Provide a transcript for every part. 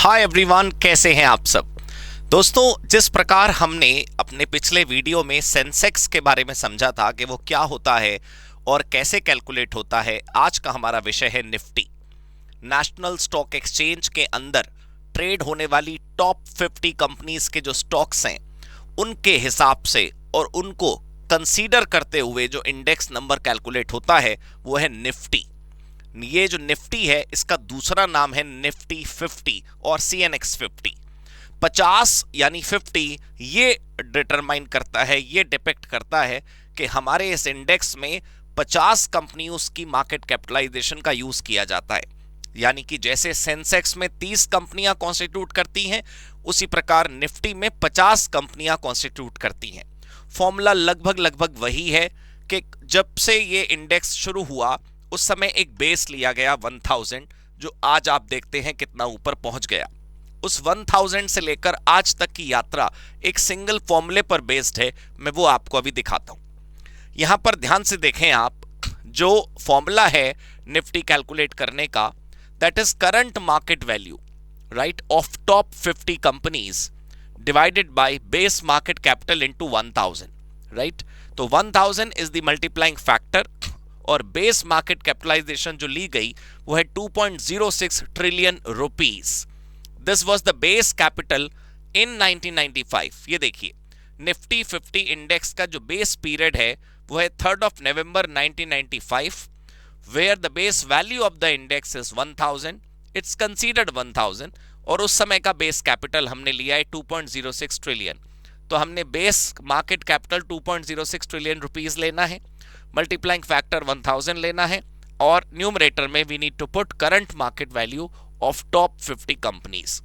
Hi everyone, कैसे हैं आप सब। दोस्तों, जिस प्रकार हमने अपने पिछले वीडियो में सेंसेक्स के बारे में समझा था कि वो क्या होता है और कैसे कैलकुलेट होता है, आज का हमारा विषय है निफ्टी। नेशनल स्टॉक एक्सचेंज के अंदर ट्रेड होने वाली टॉप 50 कंपनीज के जो स्टॉक्स हैं उनके हिसाब से और उनको कंसीडर करते हुए जो इंडेक्स नंबर कैलकुलेट होता है वो है निफ्टी। ये जो निफ्टी है इसका दूसरा नाम है निफ्टी 50 और CNX 50। 50 यानी 50 ये डिटरमाइन करता है, ये डिपेक्ट करता है कि हमारे इस इंडेक्स में 50 कंपनियों की मार्केट कैपिटलाइजेशन का यूज किया जाता है। यानी कि जैसे सेंसेक्स में 30 कंपनियां कॉन्स्टिट्यूट करती हैं, उसी प्रकार निफ्टी में 50 कंपनियां कॉन्स्टिट्यूट करती हैं। फॉर्मूला लगभग वही है कि जब से ये इंडेक्स शुरू हुआ उस समय एक बेस लिया गया 1000, जो आज आप देखते हैं कितना ऊपर पहुंच गया। उस 1000 से लेकर आज तक की यात्रा एक सिंगल फॉर्मूले पर बेस्ड है। मैं वो आपको अभी दिखाता हूं। यहां पर ध्यान से देखें आप, जो फॉर्मूला है निफ्टी कैलकुलेट करने का, that is current market value right of top 50 companies divided by base market capital into 1000 right. तो 1000 इज द मल्टीप्लाइंग फैक्टर और बेस मार्केट कैपिटलाइजेशन जो ली गई वो है 2.06 trillion rupees. This was the base capital in 1995। ये देखिए, Nifty 50 index का जो बेस पीरियड है वो है 3 November 1995, where the base value of the index is 1000। It's considered 1000 और उस समय का बेस कैपिटल हमने लिया है 2.06 ट्रिलियन। तो हमने base market capital 2.06 trillion rupees लेना है, मल्टीप्लाइंग फैक्टर 1000 लेना है और न्यूमरेटर में we need to put current market value of top 50 companies.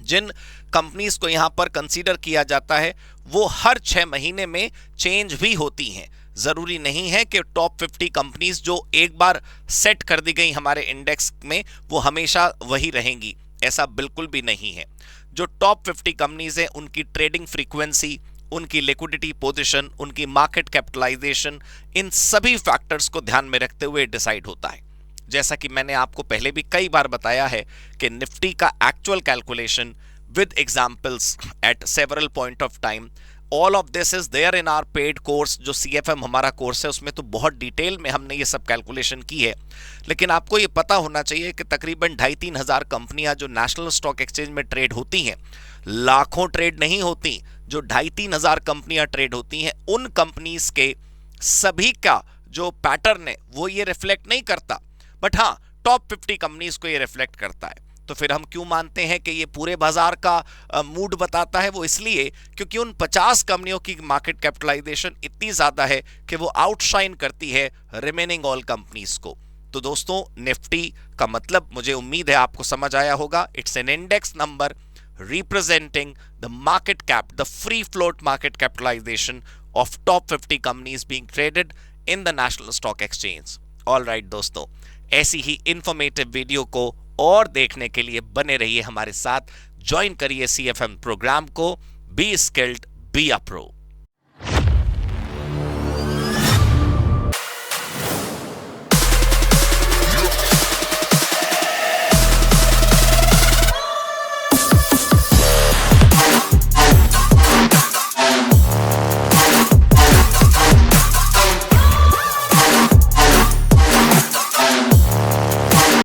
जिन कंपनीज को यहां पर कंसीडर किया जाता है वो हर 6 महीने में चेंज भी होती हैं। जरूरी नहीं है कि टॉप 50 कंपनीज जो एक बार सेट कर दी गई हमारे इंडेक्स में वो हमेशा वही रहेंगी, ऐसा बिल्कुल भी नहीं है। जो टॉप 50 कंपनीज हैं उनकी ट्रेडिंग फ्रीक्वेंसी, उनकी लिक्विडिटी पोजीशन, उनकी मार्केट कैपिटलाइजेशन, इन सभी फैक्टर्स को ध्यान में रखते हुए डिसाइड होता है। जैसा कि मैंने आपको पहले भी कई बार बताया है कि निफ्टी का actual calculation with examples at several point of time, all of this is there in our paid course. जो CFM हमारा कोर्स है उसमें तो बहुत डिटेल में हमने ये सब कैलकुलेशन की है। लेकिन आपको ये पता होना चाहिए कि तकरीबन 2,500-3 हज़ार कंपनियां जो नेशनल स्टॉक एक्सचेंज में ट्रेड होती हैं, लाखों ट्रेड नहीं होती। जो 2,500-3 हज़ार कंपनियां ट्रेड होती हैं, उन कंपनीज के सभी का जो पैटर्न है वो ये रिफ्लेक्ट नहीं करता, बट हाँ टॉप 50 कंपनीज को ये रिफ्लेक्ट करता है। तो फिर हम क्यों मानते हैं कि ये पूरे बाजार का मूड बताता है? वो इसलिए क्योंकि उन 50 कंपनियों की मार्केट कैपिटलाइजेशन इतनी ज्यादा है कि वो आउटशाइन करती है रिमेनिंग ऑल कंपनीज को। तो दोस्तों, निफ्टी का मतलब मुझे उम्मीद है आपको समझ आया होगा। It's an index number representing the market cap, the free float market capitalization of top 50 companies being traded in the National Stock Exchange. All right दोस्तों, ऐसी ही इंफॉर्मेटिव वीडियो को और देखने के लिए बने रहिए हमारे साथ, ज्वाइन करिए CFM प्रोग्राम को। Be skilled, be a pro.